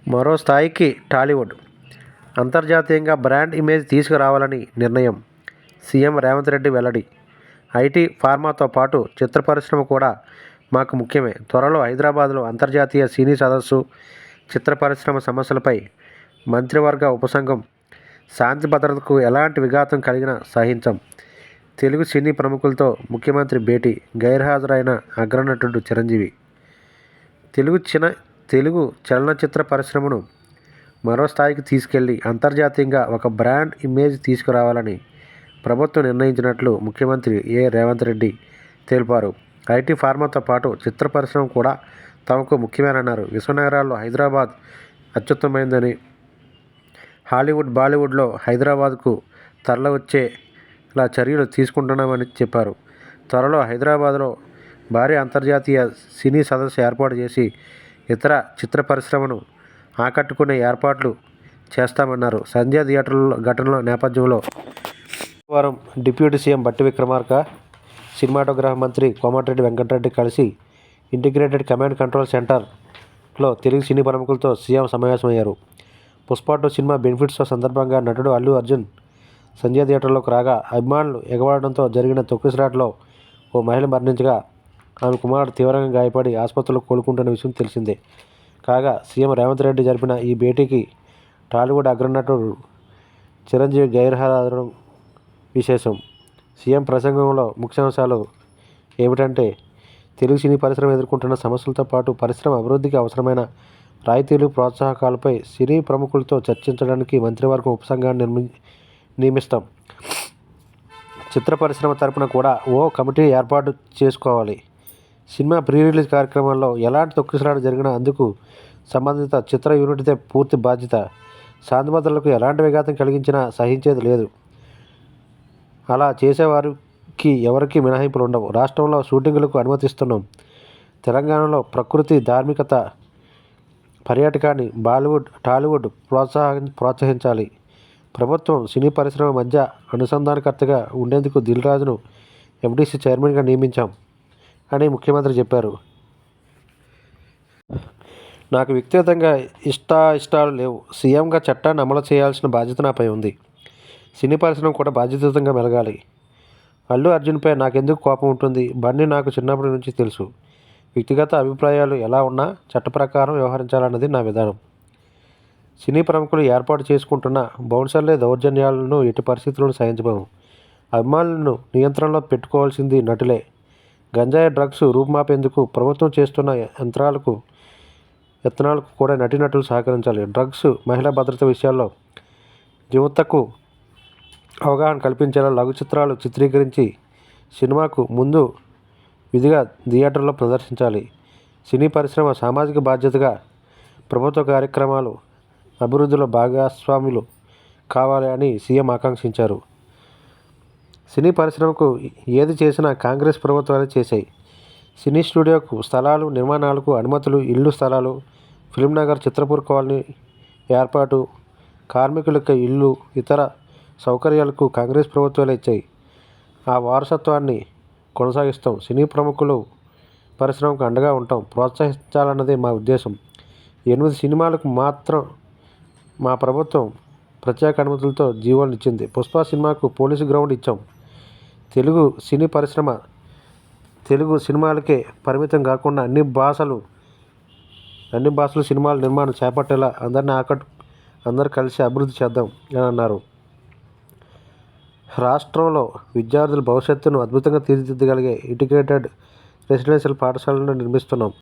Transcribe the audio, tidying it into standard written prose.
మరో స్థాయికి టాలీవుడ్ అంతర్జాతీయంగా బ్రాండ్ ఇమేజ్ తీసుకురావాలని నిర్ణయం. సీఎం రేవంత్ రెడ్డి వెల్లడి. ఐటీ, ఫార్మాతో పాటు చిత్ర పరిశ్రమ కూడా మాకు ముఖ్యమే. త్వరలో హైదరాబాద్లో అంతర్జాతీయ సినీ సదస్సు. చిత్ర పరిశ్రమ సమస్యలపై మంత్రివర్గ ఉపసంఘం. శాంతి భద్రతకు ఎలాంటి విఘాతం కలిగినా సహించం. తెలుగు సినీ ప్రముఖులతో ముఖ్యమంత్రి భేటీ. గైర్హాజరైన అగ్రనటుడు చిరంజీవి. తెలుగు చలనచిత్ర పరిశ్రమను మరో స్థాయికి తీసుకెళ్లి అంతర్జాతీయంగా ఒక బ్రాండ్ ఇమేజ్ తీసుకురావాలని ప్రభుత్వం నిర్ణయించినట్లు ముఖ్యమంత్రి రేవంత్ రెడ్డి తెలిపారు. ఐటీ, ఫార్మాతో పాటు చిత్ర పరిశ్రమ కూడా తమకు ముఖ్యమేనన్నారు. విశ్వనగరాల్లో హైదరాబాద్ అత్యుత్తమైందని, హాలీవుడ్, బాలీవుడ్లో హైదరాబాద్కు తరలివచ్చేలా చర్యలు తీసుకుంటున్నామని చెప్పారు. త్వరలో హైదరాబాద్లో భారీ అంతర్జాతీయ సినీ సదస్సు ఏర్పాటు చేసి ఇతర చిత్ర పరిశ్రమను ఆకట్టుకునే ఏర్పాట్లు చేస్తామన్నారు. సంధ్య థియేటర్ల ఘటనల నేపథ్యంలో శుక్రవారం deputy CM Bhatti Vikramarka, cinematography మంత్రి కోమటిరెడ్డి వెంకటరెడ్డి కలిసి ఇంటిగ్రేటెడ్ కమాండ్ కంట్రోల్ సెంటర్లో తెలుగు సినీ ప్రముఖులతో సీఎం సమావేశమయ్యారు. పుష్ప 2 సినిమా బెనిఫిట్స్ సందర్భంగా నటుడు అల్లు అర్జున్ సంధ్య థియేటర్లోకి రాగా అభిమానులు ఎగబడడంతో జరిగిన తొక్కిసలాటలో ఓ మహిళ మరణించగా ఆమె కుమారుడు తీవ్రంగా గాయపడి ఆసుపత్రిలో కోలుకుంటున్న విషయం తెలిసిందే. కాగా సీఎం రేవంత్ రెడ్డి జరిపిన ఈ భేటీకి టాలీవుడ్ అగ్రనటుడు చిరంజీవి గైర్హాజరవడం విశేషం. సీఎం ప్రసంగంలో ముఖ్యాంశాలు ఏమిటంటే, తెలుగు సినీ పరిశ్రమ ఎదుర్కొంటున్న సమస్యలతో పాటు పరిశ్రమ అభివృద్ధికి అవసరమైన రాయితీలు, ప్రోత్సాహకాలపై సినీ ప్రముఖులతో చర్చించడానికి మంత్రివర్గం ఉపసంఘాన్ని నియమిస్తాం. చిత్ర పరిశ్రమ తరపున కూడా ఓ కమిటీ ఏర్పాటు చేసుకోవాలి. సినిమా ప్రీ రిలీజ్ కార్యక్రమాల్లో ఎలాంటి తొక్కిసలాట జరిగినా అందుకు సంబంధిత చిత్ర యూనిట్దే పూర్తి బాధ్యత. శాంతి భద్రతలకు ఎలాంటి విఘాతం కలిగించినా సహించేది లేదు. అలా చేసేవారికి ఎవరికీ మినహాయింపులు ఉండవు. రాష్ట్రంలో షూటింగులకు అనుమతిస్తున్నాం. తెలంగాణలో ప్రకృతి, ధార్మికత, పర్యాటకాన్ని బాలీవుడ్, టాలీవుడ్ ప్రోత్సహించాలి. ప్రభుత్వం సినీ పరిశ్రమ మధ్య అనుసంధానకర్తగా ఉండేందుకు దిల్ రాజును ఎఫ్డీసీ చైర్మన్గా నియమించాం అని ముఖ్యమంత్రి చెప్పారు. నాకు వ్యక్తిగతంగా ఇష్టాలు లేవు. సీఎంగా చట్టాన్ని అమలు చేయాల్సిన బాధ్యత నాపై ఉంది. సినీ పరిశ్రమ కూడా బాధ్యతాయుతంగా మెలగాలి. అల్లు అర్జున్పై నాకెందుకు కోపం ఉంటుంది? బండి నాకు చిన్నప్పటి నుంచి తెలుసు. వ్యక్తిగత అభిప్రాయాలు ఎలా ఉన్నా చట్ట ప్రకారం వ్యవహరించాలన్నది నా విధానం. సినీ ప్రముఖులు ఏర్పాటు చేసుకుంటున్న బౌన్సర్లే దౌర్జన్యాలను ఎట్టి పరిస్థితుల్లోనూ సహించబోము. అభిమానులను నియంత్రణలో పెట్టుకోవాల్సింది నటులే. గంజాయి, డ్రగ్స్ రూపుమాపేందుకు ప్రభుత్వం చేస్తున్న యత్నాలకు కూడా నటీనటులు సహకరించాలి. డ్రగ్స్, మహిళా భద్రత విషయాల్లో యువతకు అవగాహన కల్పించేలా లఘు చిత్రాలు చిత్రీకరించి సినిమాకు ముందు విధిగా థియేటర్లో ప్రదర్శించాలి. సినీ పరిశ్రమ సామాజిక బాధ్యతగా ప్రభుత్వ కార్యక్రమాలు అభివృద్ధిలో భాగస్వాములు కావాలి అని సీఎం ఆకాంక్షించారు. సినీ పరిశ్రమకు ఏది చేసినా కాంగ్రెస్ ప్రభుత్వాలే చేశాయి. సినీ స్టూడియోకు స్థలాలు, నిర్మాణాలకు అనుమతులు, ఇళ్లు స్థలాలు, ఫిల్మ్నగర్, చిత్రపూర్ కాలనీ ఏర్పాటు, కార్మికులకు ఇళ్లు, ఇతర సౌకర్యాలకు కాంగ్రెస్ ప్రభుత్వాలే ఇచ్చాయి. ఆ వారసత్వాన్ని కొనసాగిస్తాం. సినీ ప్రముఖులు పరిశ్రమకు అండగా ఉంటాం, ప్రోత్సహించాలన్నదే మా ఉద్దేశం. 8 సినిమాలకు మాత్రం మా ప్రభుత్వం ప్రత్యేక అనుమతులతో జీవోలు ఇచ్చింది. పుష్ప సినిమాకు పోలీసు గ్రౌండ్ ఇచ్చాం. తెలుగు సినీ పరిశ్రమ తెలుగు సినిమాలకే పరిమితం కాకుండా అన్ని భాషలు సినిమాల నిర్మాణం చేపట్టేలా అందరూ కలిసి అభివృద్ధి చేద్దాం అని అన్నారు. రాష్ట్రంలో విద్యార్థుల భవిష్యత్తును అద్భుతంగా తీర్చిదిద్దగలిగే ఇంటిగ్రేటెడ్ రెసిడెన్షియల్ పాఠశాలను నిర్మిస్తున్నాం.